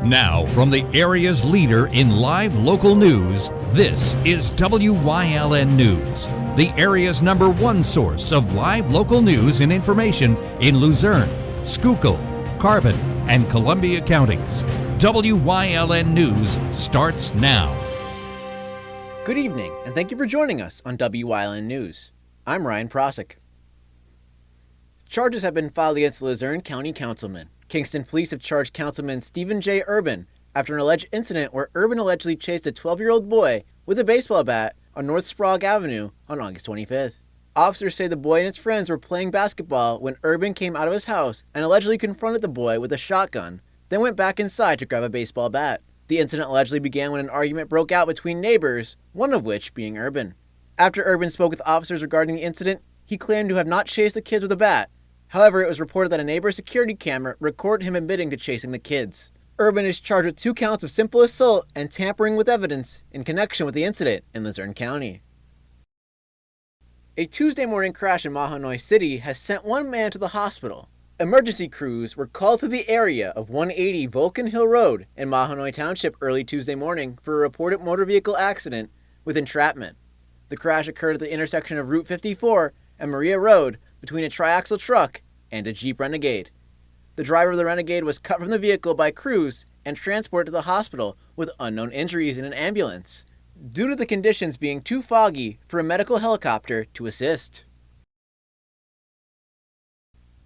Now, from the area's leader in live local news, this is Wyln News, the area's #1 source of live local news and information in Luzerne, Schuylkill, Carbon, and Columbia counties. Wyln News starts now. Good evening, and thank you for joining us on Wyln News. I'm Ryan Prosick. Charges have been filed against Luzerne County Councilman. Kingston Police have charged Councilman Stephen J. Urban after an alleged incident where Urban allegedly chased a 12-year-old boy with a baseball bat on North Sprague Avenue on August 25th. Officers say the boy and his friends were playing basketball when Urban came out of his house and allegedly confronted the boy with a shotgun, then went back inside to grab a baseball bat. The incident allegedly began when an argument broke out between neighbors, one of which being Urban. After Urban spoke with officers regarding the incident, he claimed to have not chased the kids with a bat. However, it was reported that a neighbor's security camera recorded him admitting to chasing the kids. Urban is charged with 2 counts of simple assault and tampering with evidence in connection with the incident in Luzerne County. A Tuesday morning crash in Mahanoy City has sent one man to the hospital. Emergency crews were called to the area of 180 Vulcan Hill Road in Mahanoy Township early Tuesday morning for a reported motor vehicle accident with entrapment. The crash occurred at the intersection of Route 54 and Maria Road between a triaxle truck and a Jeep Renegade. The driver of the Renegade was cut from the vehicle by crews and transported to the hospital with unknown injuries in an ambulance, due to the conditions being too foggy for a medical helicopter to assist.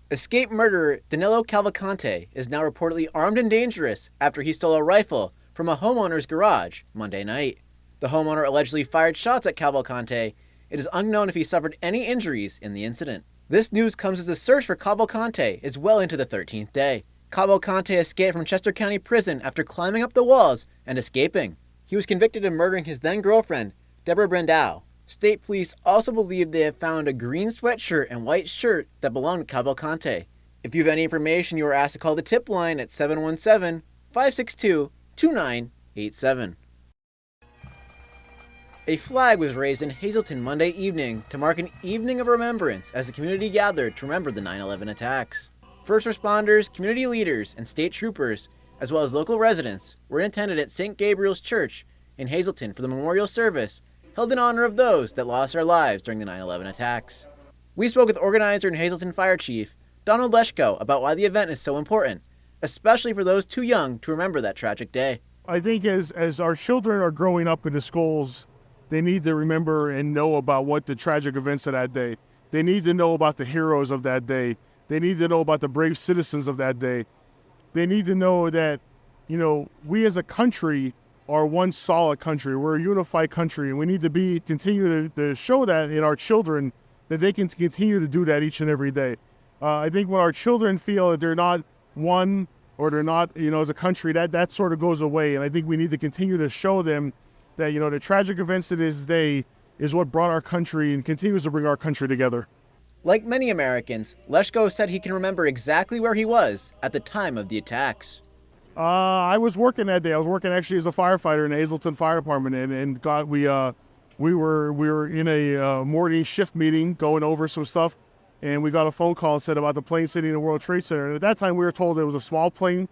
Escaped murderer Danilo Cavalcante is now reportedly armed and dangerous after he stole a rifle from a homeowner's garage Monday night. The homeowner allegedly fired shots at Cavalcante. It is unknown if he suffered any injuries in the incident. This news comes as the search for Cavalcante is well into the 13th day. Cavalcante escaped from Chester County Prison after climbing up the walls and escaping. He was convicted of murdering his then-girlfriend, Deborah Brandau. State police also believe they have found a green sweatshirt and white shirt that belonged to Cavalcante. If you have any information, you are asked to call the tip line at 717-562-2987. A flag was raised in Hazleton Monday evening to mark an evening of remembrance as the community gathered to remember the 9/11 attacks. First responders, community leaders, and state troopers, as well as local residents, were in attendance at St. Gabriel's Church in Hazleton for the memorial service held in honor of those that lost their lives during the 9/11 attacks. We spoke with organizer and Hazleton Fire Chief Donald Leschko about why the event is so important, especially for those too young to remember that tragic day. I think as our children are growing up in the schools, they need to remember and know about what the tragic events of that day. They need to know about the heroes of that day. They need to know about the brave citizens of that day. They need to know that, we as a country are one solid country. We're a unified country, and we need to continue to show that in our children, that they can continue to do that each and every day. I think when our children feel that they're not one, or they're not, as a country, that sort of goes away. And I think we need to continue to show them that, the tragic events of this day is what brought our country and continues to bring our country together. Like many Americans, Leschko said he can remember exactly where he was at the time of the attacks. I was working that day. I was working actually as a firefighter in the Hazleton Fire Department, and we were in a morning shift meeting going over some stuff, and we got a phone call and said about the plane sitting in the World Trade Center. And at that time, we were told it was a small plane,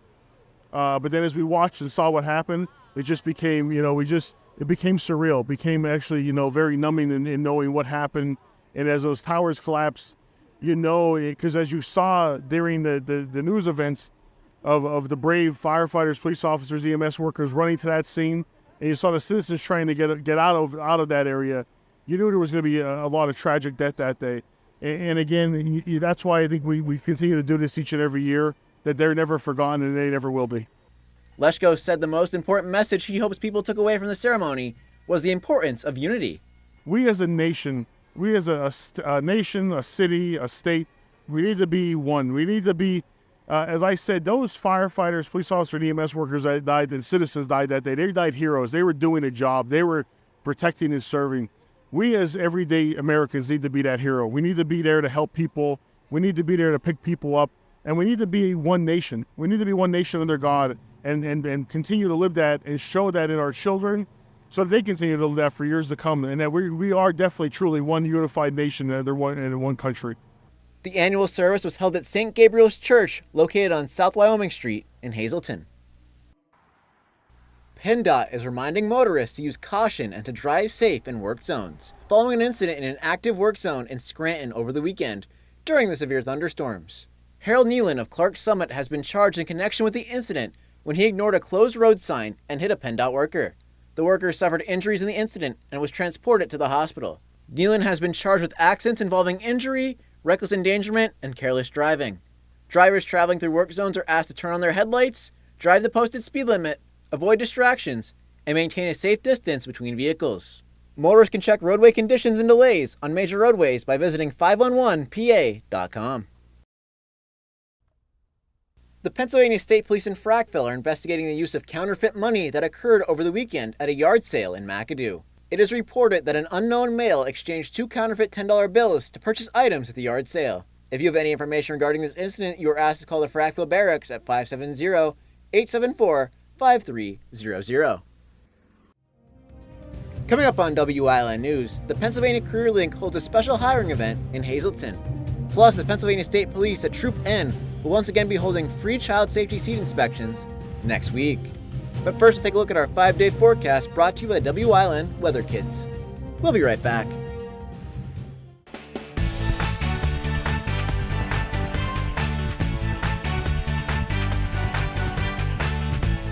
but then as we watched and saw what happened, it just became, it became surreal. It became actually, very numbing in knowing what happened. And as those towers collapsed, because as you saw during the news events of the brave firefighters, police officers, EMS workers running to that scene, and you saw the citizens trying to get out of that area, you knew there was going to be a lot of tragic death that day. And again, that's why I think we continue to do this each and every year, that they're never forgotten and they never will be. Leschko said the most important message he hopes people took away from the ceremony was the importance of unity. We as a nation, a nation, a city, a state, we need to be one. We need to be, as I said, those firefighters, police officers, and EMS workers that died and citizens died that day, they died heroes. They were doing a job. They were protecting and serving. We as everyday Americans need to be that hero. We need to be there to help people. We need to be there to pick people up. And we need to be one nation. We need to be one nation under God and continue to live that and show that in our children so that they continue to live that for years to come. And that we are definitely truly one unified nation and one country. The annual service was held at St. Gabriel's Church, located on South Wyoming Street in Hazleton. PennDOT is reminding motorists to use caution and to drive safe in work zones, following an incident in an active work zone in Scranton over the weekend during the severe thunderstorms. Harold Nealon of Clark Summit has been charged in connection with the incident when he ignored a closed road sign and hit a PennDOT worker. The worker suffered injuries in the incident and was transported to the hospital. Nealon has been charged with accidents involving injury, reckless endangerment, and careless driving. Drivers traveling through work zones are asked to turn on their headlights, drive the posted speed limit, avoid distractions, and maintain a safe distance between vehicles. Motorists can check roadway conditions and delays on major roadways by visiting 511pa.com. The Pennsylvania State Police in Frackville are investigating the use of counterfeit money that occurred over the weekend at a yard sale in McAdoo. It is reported that an unknown male exchanged 2 counterfeit $10 bills to purchase items at the yard sale. If you have any information regarding this incident, you are asked to call the Frackville Barracks at 570-874-5300. Coming up on WILN News, the Pennsylvania Career Link holds a special hiring event in Hazleton. Plus, the Pennsylvania State Police at Troop N will once again be holding free child safety seat inspections next week. But first, we'll take a look at our 5-day forecast brought to you by WILN Weather Kids. We'll be right back.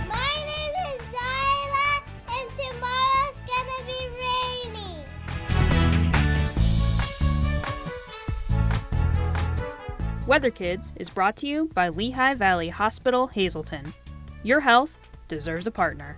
My name is Zyla, and tomorrow's gonna be rainy. Weather Kids is brought to you by Lehigh Valley Hospital, Hazleton. Your health deserves a partner.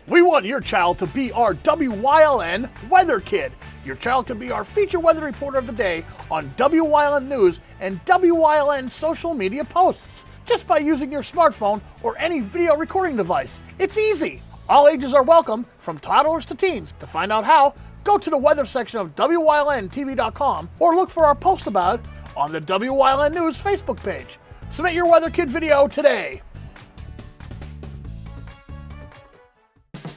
We want your child to be our WYLN Weather Kid. Your child can be our feature weather reporter of the day on WYLN News and WYLN social media posts just by using your smartphone or any video recording device. It's easy. All ages are welcome, from toddlers to teens. To find out how, go to the weather section of WYLNTV.com or look for our post about it on the WYLN News Facebook page. Submit your Weather Kid video today.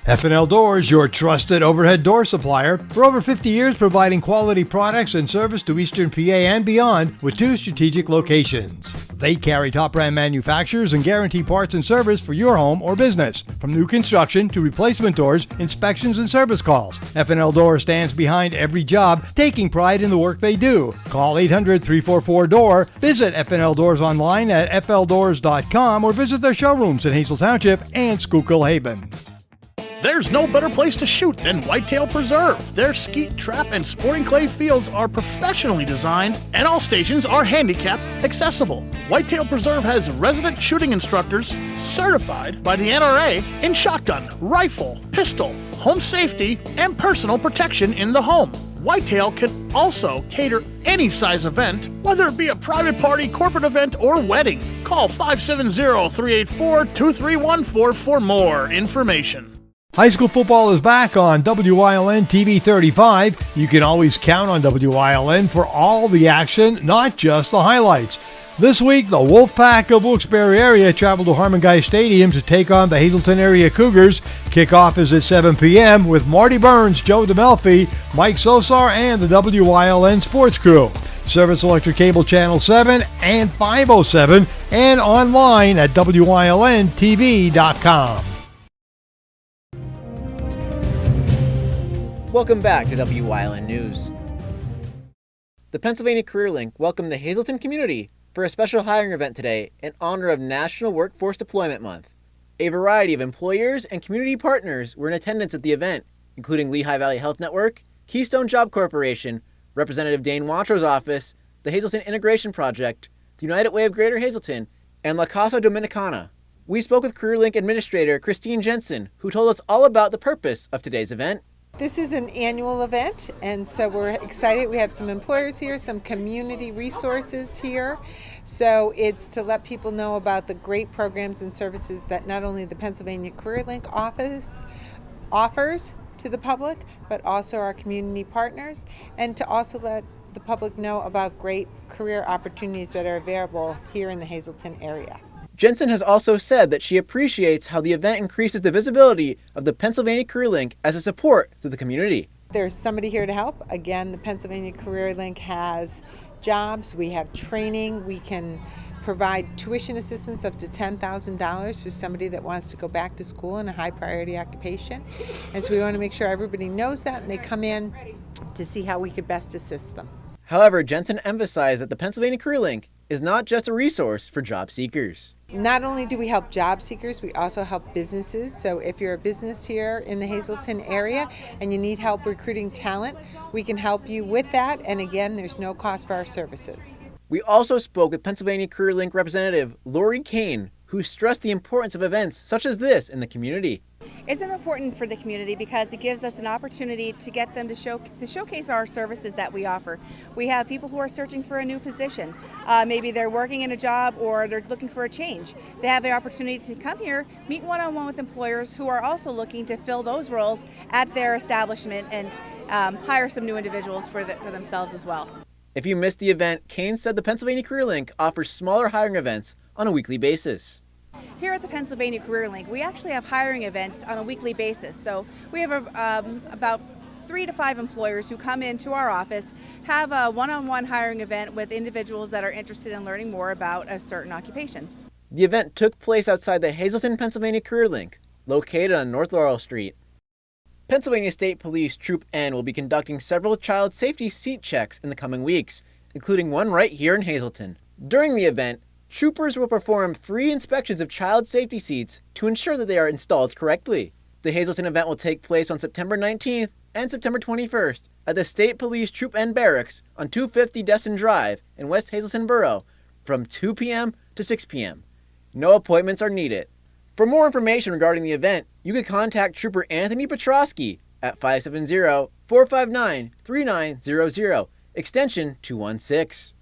F&L Doors, your trusted overhead door supplier, for over 50 years providing quality products and service to Eastern PA and beyond with 2 strategic locations. They carry top brand manufacturers and guarantee parts and service for your home or business. From new construction to replacement doors, inspections and service calls, F&L Doors stands behind every job, taking pride in the work they do. Call 800-344-DOOR, visit F&L Doors online at fldoors.com or visit their showrooms in Hazel Township and Schuylkill Haven. There's no better place to shoot than Whitetail Preserve. Their skeet, trap, and sporting clay fields are professionally designed, and all stations are handicap accessible. Whitetail Preserve has resident shooting instructors certified by the NRA in shotgun, rifle, pistol, home safety, and personal protection in the home. Whitetail can also cater any size event, whether it be a private party, corporate event, or wedding. Call 570-384-2314 for more information. High school football is back on WILN TV 35. You can always count on WILN for all the action, not just the highlights. This week, the Wolfpack of Wilkes-Barre area travel to Harmon Guy Stadium to take on the Hazleton area Cougars. Kickoff is at 7 p.m. with Marty Burns, Joe DeMelfi, Mike Sosar, and the WILN sports crew. Service Electric Cable Channel 7 and 507 and online at WILNTV.com. Welcome back to WILN News. The Pennsylvania Career Link welcomed the Hazleton community for a special hiring event today in honor of National Workforce Deployment Month. A variety of employers and community partners were in attendance at the event, including Lehigh Valley Health Network, Keystone Job Corporation, Representative Dane Wantro's office, the Hazleton Integration Project, the United Way of Greater Hazleton, and La Casa Dominicana. We spoke with Career Link Administrator Christine Jensen, who told us all about the purpose of today's event. This is an annual event, and so we're excited. We have some employers here, some community resources here. So it's to let people know about the great programs and services that not only the Pennsylvania Career Link office offers to the public, but also our community partners, and to also let the public know about great career opportunities that are available here in the Hazleton area. Jensen has also said that she appreciates how the event increases the visibility of the Pennsylvania Career Link as a support to the community. There's somebody here to help. Again, the Pennsylvania Career Link has jobs, we have training, we can provide tuition assistance up to $10,000 for somebody that wants to go back to school in a high priority occupation. And so we want to make sure everybody knows that and they come in to see how we could best assist them. However, Jensen emphasized that the Pennsylvania Career Link is not just a resource for job seekers. Not only do we help job seekers, we also help businesses. So if you're a business here in the Hazleton area and you need help recruiting talent, we can help you with that. And again, there's no cost for our services. We also spoke with Pennsylvania Career Link representative Lori Kane, who stressed the importance of events such as this in the community. It's important for the community because it gives us an opportunity to get them to showcase our services that we offer. We have people who are searching for a new position. Maybe they're working in a job or they're looking for a change. They have the opportunity to come here, meet one-on-one with employers who are also looking to fill those roles at their establishment and hire some new individuals for themselves as well. If you missed the event, Kane said the Pennsylvania Career Link offers smaller hiring events on a weekly basis. Here at the Pennsylvania Career Link, we actually have hiring events on a weekly basis. So we have about 3 to 5 employers who come into our office, have a one-on-one hiring event with individuals that are interested in learning more about a certain occupation. The event took place outside the Hazleton, Pennsylvania Career Link, located on North Laurel Street. Pennsylvania State Police Troop N will be conducting several child safety seat checks in the coming weeks, including one right here in Hazleton. During the event, troopers will perform free inspections of child safety seats to ensure that they are installed correctly. The Hazleton event will take place on September 19th and September 21st at the State Police Troop N Barracks on 250 Destin Drive in West Hazleton Borough from 2 p.m. to 6 p.m. No appointments are needed. For more information regarding the event, you can contact Trooper Anthony Petrosky at 570-459-3900, extension 216.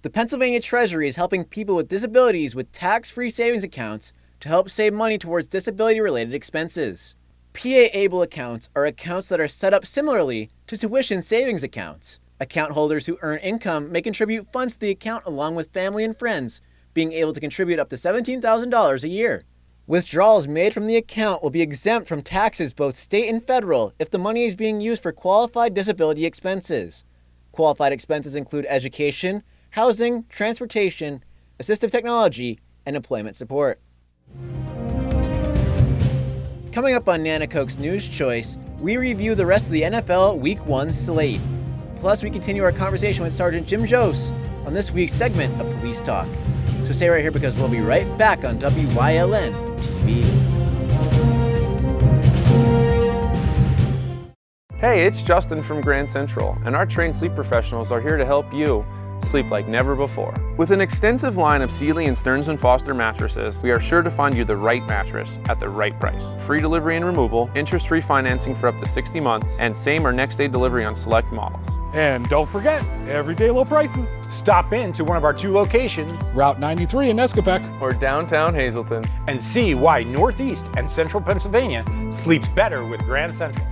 The Pennsylvania Treasury is helping people with disabilities with tax-free savings accounts to help save money towards disability-related expenses. PA-able accounts are accounts that are set up similarly to tuition savings accounts. Account holders who earn income may contribute funds to the account along with family and friends, being able to contribute up to $17,000 a year. Withdrawals made from the account will be exempt from taxes both state and federal if the money is being used for qualified disability expenses. Qualified expenses include education, housing, transportation, assistive technology, and employment support. Coming up on Nanacoke's News Choice, we review the rest of the NFL Week 1 slate. Plus, we continue our conversation with Sergeant Jim Jose on this week's segment of Police Talk. So stay right here because we'll be right back on WYLN TV. Hey, it's Justin from Grand Central, and our trained sleep professionals are here to help you sleep like never before. With an extensive line of Sealy and Stearns & Foster mattresses, we are sure to find you the right mattress at the right price. Free delivery and removal, interest-free financing for up to 60 months, and same or next day delivery on select models. And don't forget, everyday low prices. Stop in to one of our 2 locations, Route 93 in Nescopeck, or downtown Hazleton, and see why Northeast and Central Pennsylvania sleeps better with Grand Central.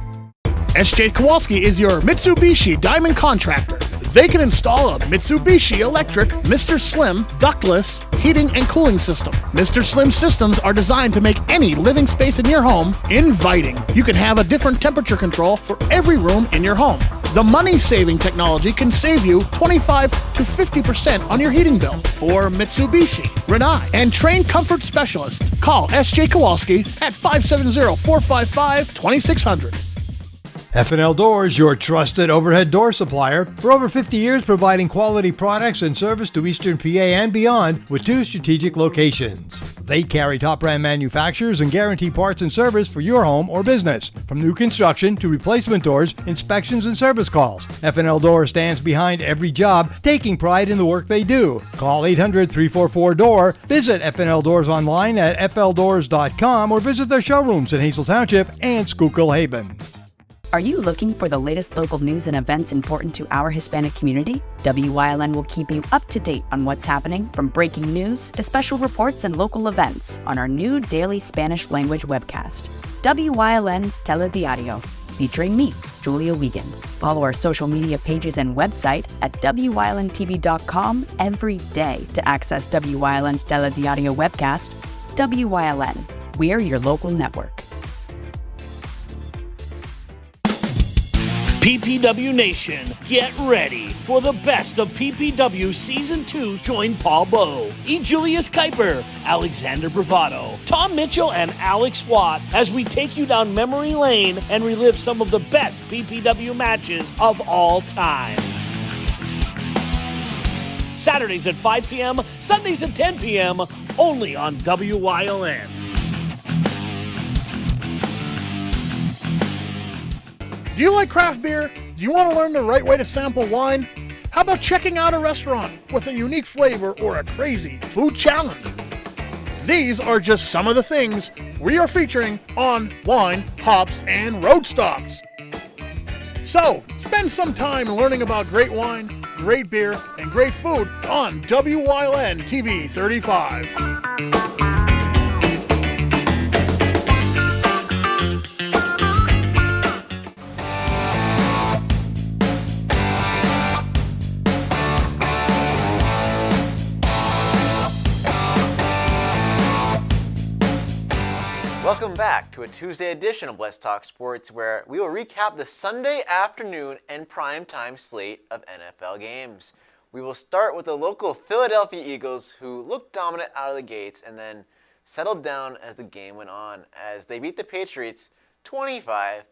SJ Kowalski is your Mitsubishi Diamond Contractor. They can install a Mitsubishi electric Mr. Slim ductless heating and cooling system. Mr. Slim systems are designed to make any living space in your home inviting. You can have a different temperature control for every room in your home. The money-saving technology can save you 25 to 50% on your heating bill. For Mitsubishi, Renai, and trained comfort specialists, call SJ Kowalski at 570-455-2600. F&L Doors, your trusted overhead door supplier. For over 50 years providing quality products and service to Eastern PA and beyond with 2 strategic locations. They carry top brand manufacturers and guarantee parts and service for your home or business. From new construction to replacement doors, inspections and service calls. F&L Doors stands behind every job, taking pride in the work they do. Call 800-344-DOOR. Visit F&L Doors online at fldoors.com or visit their showrooms in Hazel Township and Schuylkill Haven. Are you looking for the latest local news and events important to our Hispanic community? WYLN will keep you up to date on what's happening, from breaking news to special reports and local events on our new daily Spanish language webcast, WYLN's Telediario, featuring me, Julia Wiegand. Follow our social media pages and website at WYLNTV.com every day to access WYLN's Telediario webcast. WYLN, we're your local network. PPW Nation, get ready for the best of PPW Season 2. Join Paul Bowe, E. Julius Kuiper, Alexander Bravado, Tom Mitchell, and Alex Watt as we take you down memory lane and relive some of the best PPW matches of all time. Saturdays at 5 p.m., Sundays at 10 p.m., only on WYLN. Do you like craft beer? Do you want to learn the right way to sample wine? How about checking out a restaurant with a unique flavor or a crazy food challenge? These are just some of the things we are featuring on Wine, Hops, and Road Stops. So, spend some time learning about great wine, great beer, and great food on WYLN TV 35. Welcome back to a Tuesday edition of Let's Talk Sports, where we will recap the Sunday afternoon and primetime slate of NFL games. We will start with the local Philadelphia Eagles, who looked dominant out of the gates and then settled down as the game went on, as they beat the Patriots 25-20.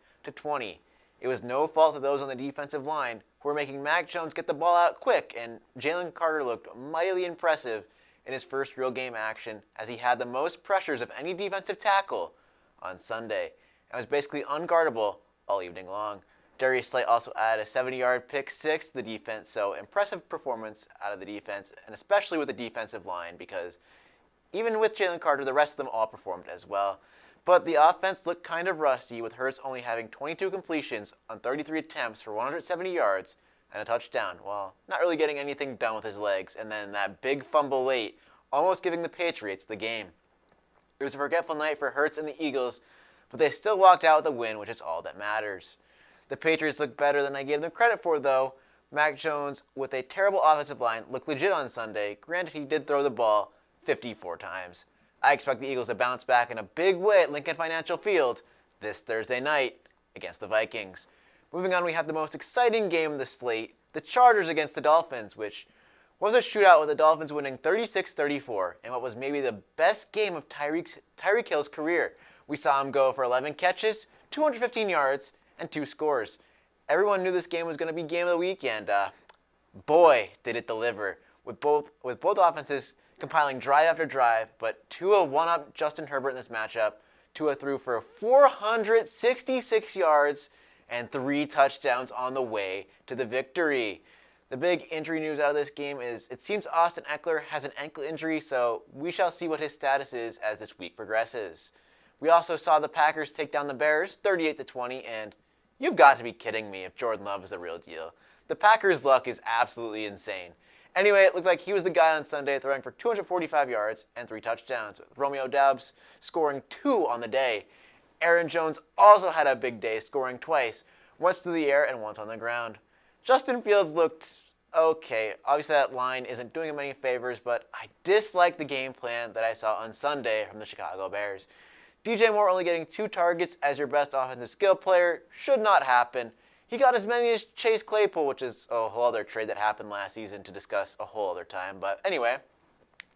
It was no fault of those on the defensive line who were making Mac Jones get the ball out quick, and Jalen Carter looked mightily impressive in his first real game action, as he had the most pressures of any defensive tackle on Sunday and was basically unguardable all evening long. Darius Slay also added a 70-yard pick six to the defense, so impressive performance out of the defense, and especially with the defensive line, because even with Jalen Carter, the rest of them all performed as well. But the offense looked kind of rusty, with Hurts only having 22 completions on 33 attempts for 170 yards and a touchdown, while not really getting anything done with his legs, and then that big fumble late, almost giving the Patriots the game. It was a forgetful night for Hurts and the Eagles, but they still walked out with a win, which is all that matters. The Patriots looked better than I gave them credit for, though. Mac Jones, with a terrible offensive line, looked legit on Sunday. Granted, he did throw the ball 54 times. I expect the Eagles to bounce back in a big way at Lincoln Financial Field this Thursday night against the Vikings. Moving on, we have the most exciting game of the slate, the Chargers against the Dolphins, which was a shootout with the Dolphins winning 36-34 in what was maybe the best game of Tyreek Hill's career. We saw him go for 11 catches, 215 yards, and 2 scores. Everyone knew this game was going to be game of the week, and boy, did it deliver. With both offenses compiling drive after drive, but Tua one-up Justin Herbert in this matchup. Tua threw for 466 yards and 3 touchdowns on the way to the victory. The big injury news out of this game is it seems Austin Eckler has an ankle injury, so we shall see what his status is as this week progresses. We also saw the Packers take down the Bears 38-20, and you've got to be kidding me if Jordan Love is the real deal. The Packers' luck is absolutely insane. Anyway, it looked like he was the guy on Sunday, throwing for 245 yards and 3 touchdowns, with Romeo Doubs scoring 2 on the day. Aaron Jones also had a big day, scoring twice, once through the air and once on the ground. Justin Fields looked okay. Obviously, that line isn't doing him any favors, but I dislike the game plan that I saw on Sunday from the Chicago Bears. DJ Moore only getting 2 targets as your best offensive skill player should not happen. He got as many as Chase Claypool, which is a whole other trade that happened last season to discuss a whole other time. But anyway,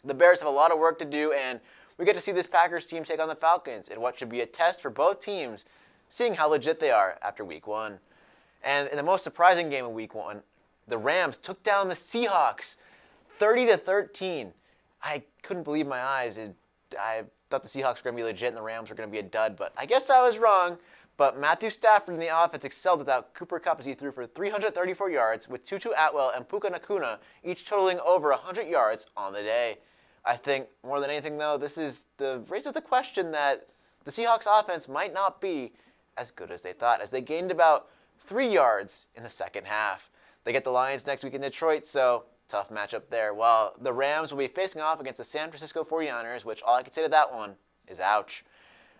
the Bears have a lot of work to do, and we get to see this Packers team take on the Falcons in what should be a test for both teams, seeing how legit they are after Week 1. And in the most surprising game of Week 1, the Rams took down the Seahawks 30-13. I couldn't believe my eyes. I thought the Seahawks were going to be legit and the Rams were going to be a dud, but I guess I was wrong. But Matthew Stafford in the offense excelled without Cooper Kupp, as he threw for 334 yards, with Tutu Atwell and Puka Nacua each totaling over 100 yards on the day. I think, more than anything, though, this raises the question that the Seahawks offense might not be as good as they thought, as they gained about 3 yards in the second half. They get the Lions next week in Detroit, so tough matchup there. While the Rams will be facing off against the San Francisco 49ers, which all I can say to that one is ouch.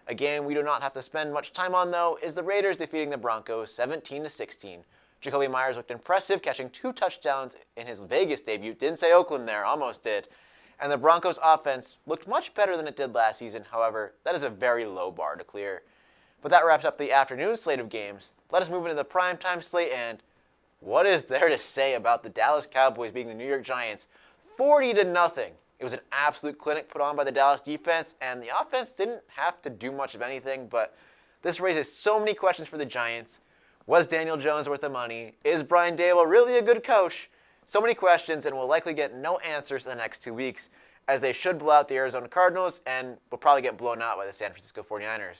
A game we do not have to spend much time on, though, is the Raiders defeating the Broncos 17-16. Jacoby Myers looked impressive, catching 2 touchdowns in his Vegas debut. Didn't say Oakland there, almost did. And the Broncos offense looked much better than it did last season. However, that is a very low bar to clear. But that wraps up the afternoon slate of games. Let us move into the primetime slate, and what is there to say about the Dallas Cowboys beating the New York Giants 40-0? It was an absolute clinic put on by the Dallas defense, and the offense didn't have to do much of anything, but this raises so many questions for the Giants. Was Daniel Jones worth the money? Is Brian Daboll really a good coach? So many questions, and we'll likely get no answers in the next 2 weeks, as they should blow out the Arizona Cardinals and will probably get blown out by the San Francisco 49ers.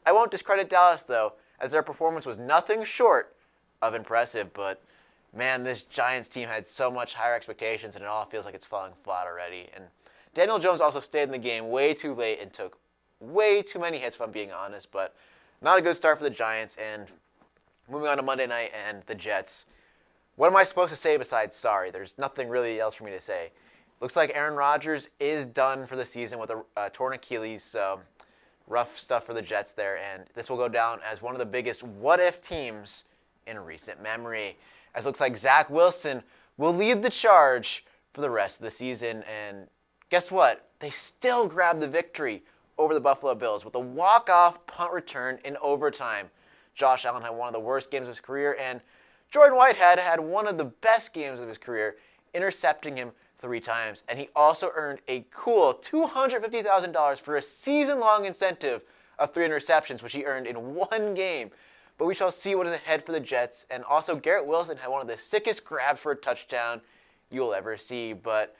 I won't discredit Dallas, though, as their performance was nothing short of impressive, but man, this Giants team had so much higher expectations, and it all feels like it's falling flat already. And Daniel Jones also stayed in the game way too late and took way too many hits, if I'm being honest, but not a good start for the Giants. And moving on to Monday night and the Jets. What am I supposed to say besides sorry? There's nothing really else for me to say. Looks like Aaron Rodgers is done for the season with a torn Achilles, so rough stuff for the Jets there, and this will go down as one of the biggest what-if teams in recent memory. As it looks like Zach Wilson will lead the charge for the rest of the season, and guess what? They still grabbed the victory over the Buffalo Bills with a walk-off punt return in overtime. Josh Allen had one of the worst games of his career, and Jordan Whitehead had one of the best games of his career, intercepting him 3 times. And he also earned a cool $250,000 for a season-long incentive of 3 interceptions, which he earned in 1 game. But we shall see what is ahead for the Jets. And also, Garrett Wilson had one of the sickest grabs for a touchdown you'll ever see. But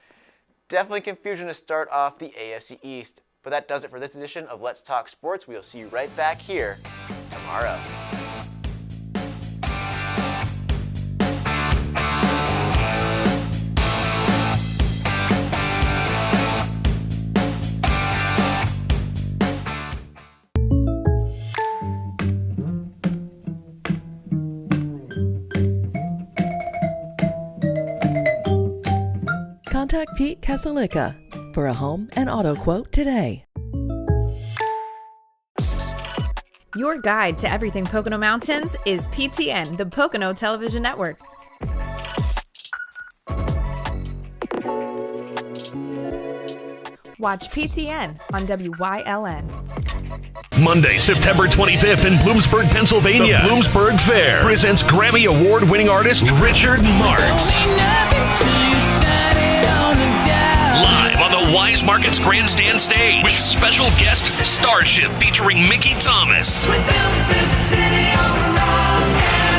definitely confusion to start off the AFC East. But that does it for this edition of Let's Talk Sports. We'll see you right back here tomorrow. Contact Pete Casalica for a home and auto quote today. Your guide to everything Pocono Mountains is PTN, the Pocono Television Network. Watch PTN on WYLN. Monday, September 25th in Bloomsburg, Pennsylvania. The Bloomsburg Fair presents Grammy Award-winning artist Richard Marx. Live on the Wise Markets Grandstand stage with special guest Starship featuring Mickey Thomas.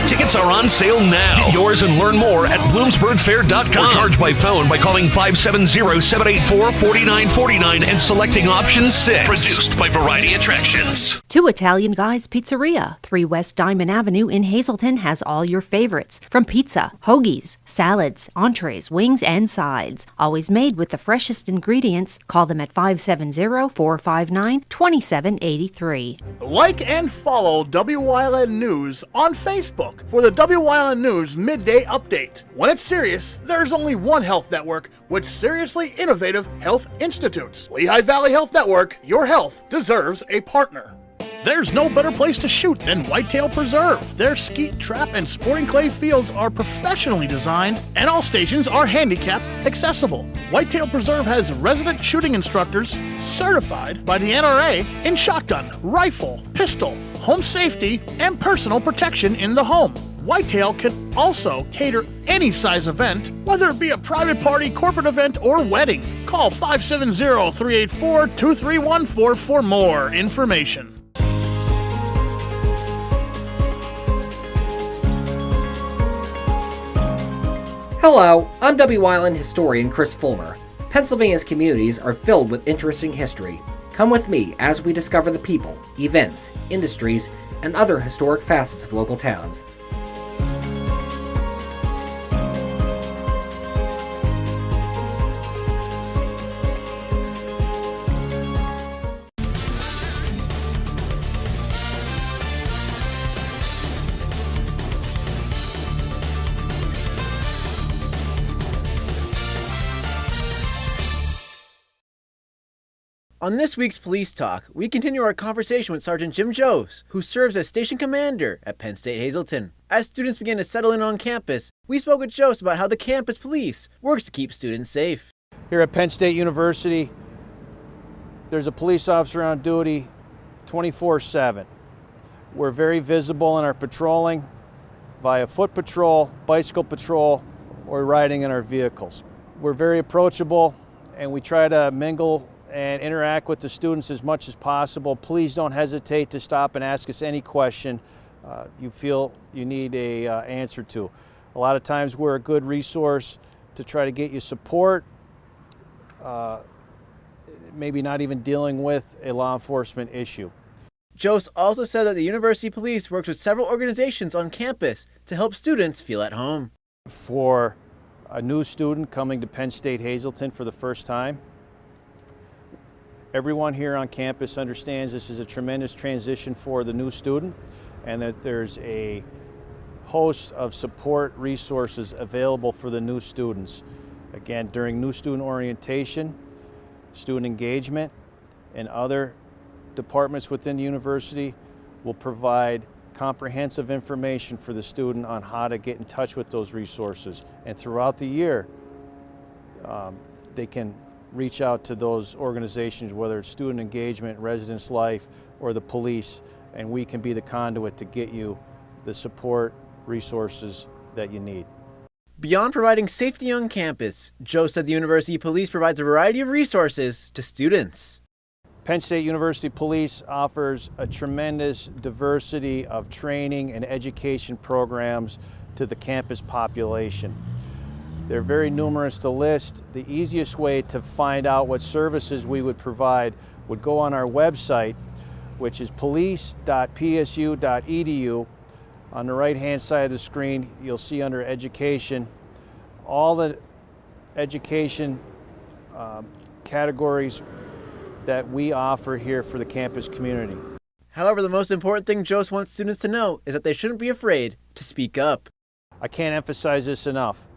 Tickets are on sale now. Get yours and learn more at bloomsburgfair.com. Or charge by phone by calling 570-784-4949 and selecting option 6. Produced by Variety Attractions. Two Italian Guys Pizzeria, 3 West Diamond Avenue in Hazleton has all your favorites. From pizza, hoagies, salads, entrees, wings, and sides. Always made with the freshest ingredients. Call them at 570-459-2783. Like and follow WYLN News on Facebook for the WYLN News Midday Update. When it's serious, there's only one health network with seriously innovative health institutes. Lehigh Valley Health Network, your health deserves a partner. There's no better place to shoot than Whitetail Preserve. Their skeet, trap, and sporting clay fields are professionally designed, and all stations are handicap accessible. Whitetail Preserve has resident shooting instructors certified by the NRA in shotgun, rifle, pistol, home safety, and personal protection in the home. Whitetail can also cater any size event, whether it be a private party, corporate event, or wedding. Call 570-384-2314 for more information. Hello, I'm WYLN historian Chris Fulmer. Pennsylvania's communities are filled with interesting history. Come with me as we discover the people, events, industries, and other historic facets of local towns. On this week's Police Talk, we continue our conversation with Sergeant Jim Joes, who serves as station commander at Penn State Hazleton. As students began to settle in on campus, we spoke with Joes about how the campus police works to keep students safe. Here at Penn State University, there's a police officer on duty 24/7. We're very visible in our patrolling via foot patrol, bicycle patrol, or riding in our vehicles. We're very approachable and we try to mingle and interact with the students as much as possible. Please don't hesitate to stop and ask us any question you feel you need a answer to. A lot of times we're a good resource to try to get you support, maybe not even dealing with a law enforcement issue. Jose also said that the University Police works with several organizations on campus to help students feel at home. For a new student coming to Penn State Hazleton for the first time, everyone here on campus understands this is a tremendous transition for the new student and that there's a host of support resources available for the new students. Again, during new student orientation, student engagement, and other departments within the university will provide comprehensive information for the student on how to get in touch with those resources. And throughout the year, they can reach out to those organizations, whether it's student engagement, residence life, or the police, and we can be the conduit to get you the support resources that you need. Beyond providing safety on campus, Joe said the University Police provides a variety of resources to students. Penn State University Police offers a tremendous diversity of training and education programs to the campus population. They're very numerous to list. The easiest way to find out what services we would provide would go on our website, which is police.psu.edu. On the right-hand side of the screen, you'll see under education, all the education categories that we offer here for the campus community. However, the most important thing Jose wants students to know is that they shouldn't be afraid to speak up. I can't emphasize this enough.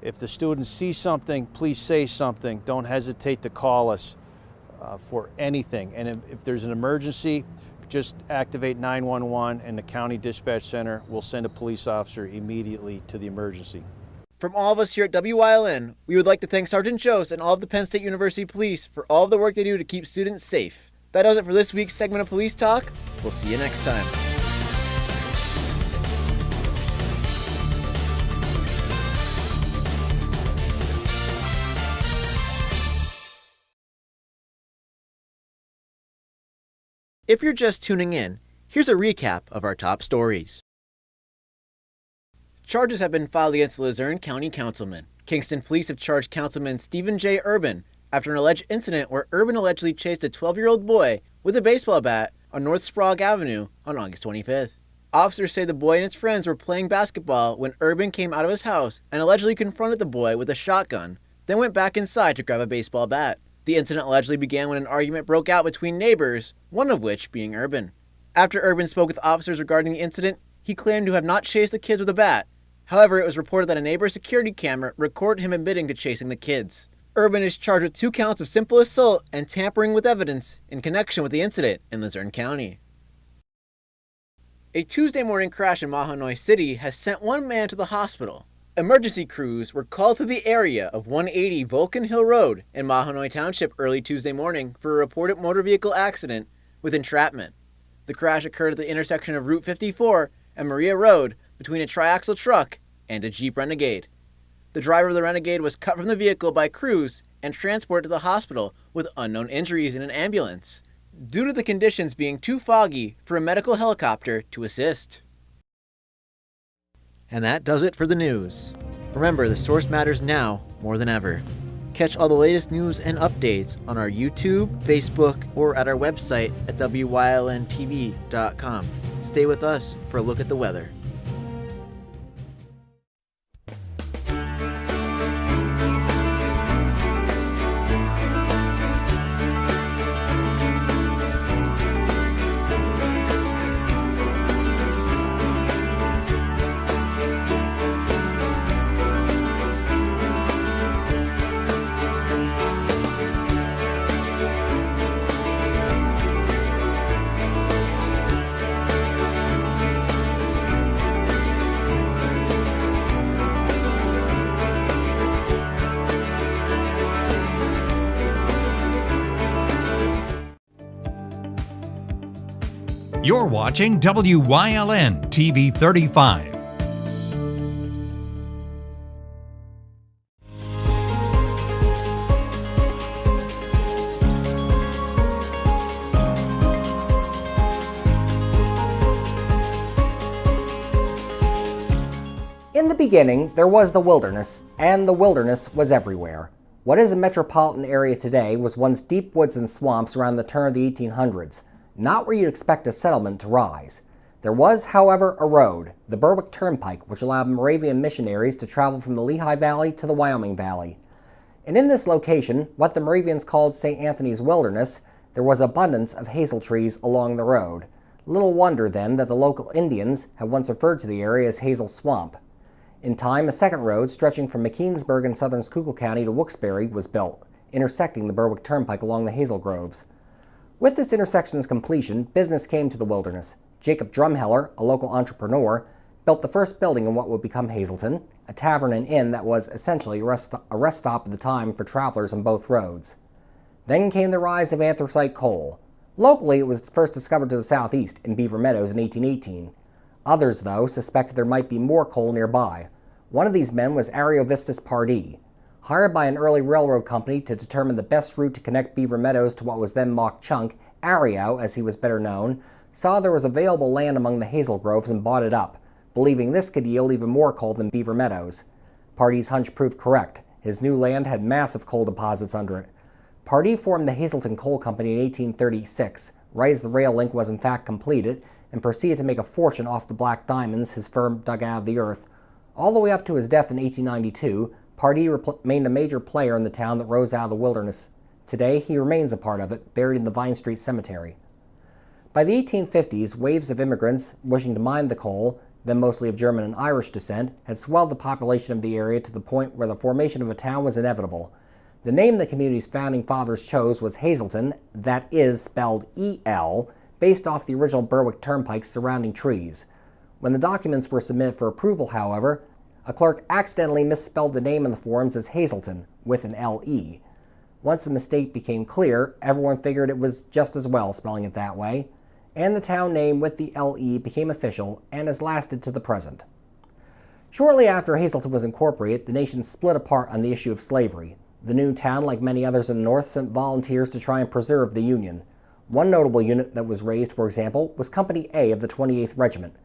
If the students see something, please say something. Don't hesitate to call us for anything. And if there's an emergency, just activate 911 and the County Dispatch Center will send a police officer immediately to the emergency. From all of us here at Wyln, we would like to thank Sergeant Jose and all of the Penn State University Police for all of the work they do to keep students safe. That does it for this week's segment of Police Talk. We'll see you next time. If you're just tuning in, here's a recap of our top stories. Charges have been filed against the Luzerne County Councilman. Kingston Police have charged Councilman Stephen J. Urban after an alleged incident where Urban allegedly chased a 12-year-old boy with a baseball bat on North Sprague Avenue on August 25th. Officers say the boy and his friends were playing basketball when Urban came out of his house and allegedly confronted the boy with a shotgun, then went back inside to grab a baseball bat. The incident allegedly began when an argument broke out between neighbors, one of which being Urban. After Urban spoke with officers regarding the incident, he claimed to have not chased the kids with a bat. However, it was reported that a neighbor's security camera recorded him admitting to chasing the kids. Urban is charged with 2 counts of simple assault and tampering with evidence in connection with the incident in Luzerne County. A Tuesday morning crash in Mahanoy City has sent one man to the hospital. Emergency crews were called to the area of 180 Vulcan Hill Road in Mahanoy Township early Tuesday morning for a reported motor vehicle accident with entrapment. The crash occurred at the intersection of Route 54 and Maria Road between a triaxle truck and a Jeep Renegade. The driver of the Renegade was cut from the vehicle by crews and transported to the hospital with unknown injuries in an ambulance, due to the conditions being too foggy for a medical helicopter to assist. And that does it for the news. Remember, the source matters now more than ever. Catch all the latest news and updates on our YouTube, Facebook, or at our website at WYLNTV.com. Stay with us for a look at the weather. You're watching WYLN TV 35. In the beginning, there was the wilderness, and the wilderness was everywhere. What is a metropolitan area today was once deep woods and swamps around the turn of the 1800s, not where you'd expect a settlement to rise. There was, however, a road, the Berwick Turnpike, which allowed Moravian missionaries to travel from the Lehigh Valley to the Wyoming Valley. And in this location, what the Moravians called St. Anthony's Wilderness, there was abundance of hazel trees along the road. Little wonder, then, that the local Indians had once referred to the area as Hazel Swamp. In time, a second road stretching from McKeansburg in southern Schuylkill County to Wilkes-Barre was built, intersecting the Berwick Turnpike along the hazel groves. With this intersection's completion, business came to the wilderness. Jacob Drumheller, a local entrepreneur, built the first building in what would become Hazelton, a tavern and inn that was essentially a rest stop at the time for travelers on both roads. Then came the rise of anthracite coal. Locally, it was first discovered to the southeast in Beaver Meadows in 1818. Others, though, suspected there might be more coal nearby. One of these men was Ariovistus Pardee. Hired by an early railroad company to determine the best route to connect Beaver Meadows to what was then Mock Chunk, Ario, as he was better known, saw there was available land among the hazel groves and bought it up, believing this could yield even more coal than Beaver Meadows. Pardee's hunch proved correct. His new land had massive coal deposits under it. Pardee formed the Hazelton Coal Company in 1836, right as the rail link was in fact completed, and proceeded to make a fortune off the black diamonds his firm dug out of the earth. All the way up to his death in 1892, Pardee remained a major player in the town that rose out of the wilderness. Today, he remains a part of it, buried in the Vine Street Cemetery. By the 1850s, waves of immigrants wishing to mine the coal, then mostly of German and Irish descent, had swelled the population of the area to the point where the formation of a town was inevitable. The name the community's founding fathers chose was Hazelton, that is spelled E-L, based off the original Berwick Turnpike's surrounding trees. When the documents were submitted for approval, however, a clerk accidentally misspelled the name in the forms as Hazelton, with an L-E. Once the mistake became clear, everyone figured it was just as well spelling it that way, and the town name with the L-E became official and has lasted to the present. Shortly after Hazelton was incorporated, the nation split apart on the issue of slavery. The new town, like many others in the North, sent volunteers to try and preserve the Union. One notable unit that was raised, for example, was Company A of the 28th Regiment.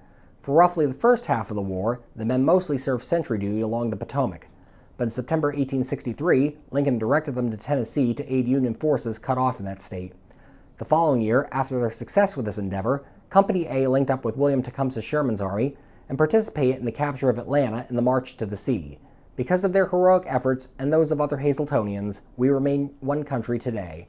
For roughly the first half of the war, the men mostly served sentry duty along the Potomac. But in September 1863, Lincoln directed them to Tennessee to aid Union forces cut off in that state. The following year, after their success with this endeavor, Company A linked up with William Tecumseh Sherman's army and participated in the capture of Atlanta and the March to the Sea. Because of their heroic efforts and those of other Hazeltonians, we remain one country today.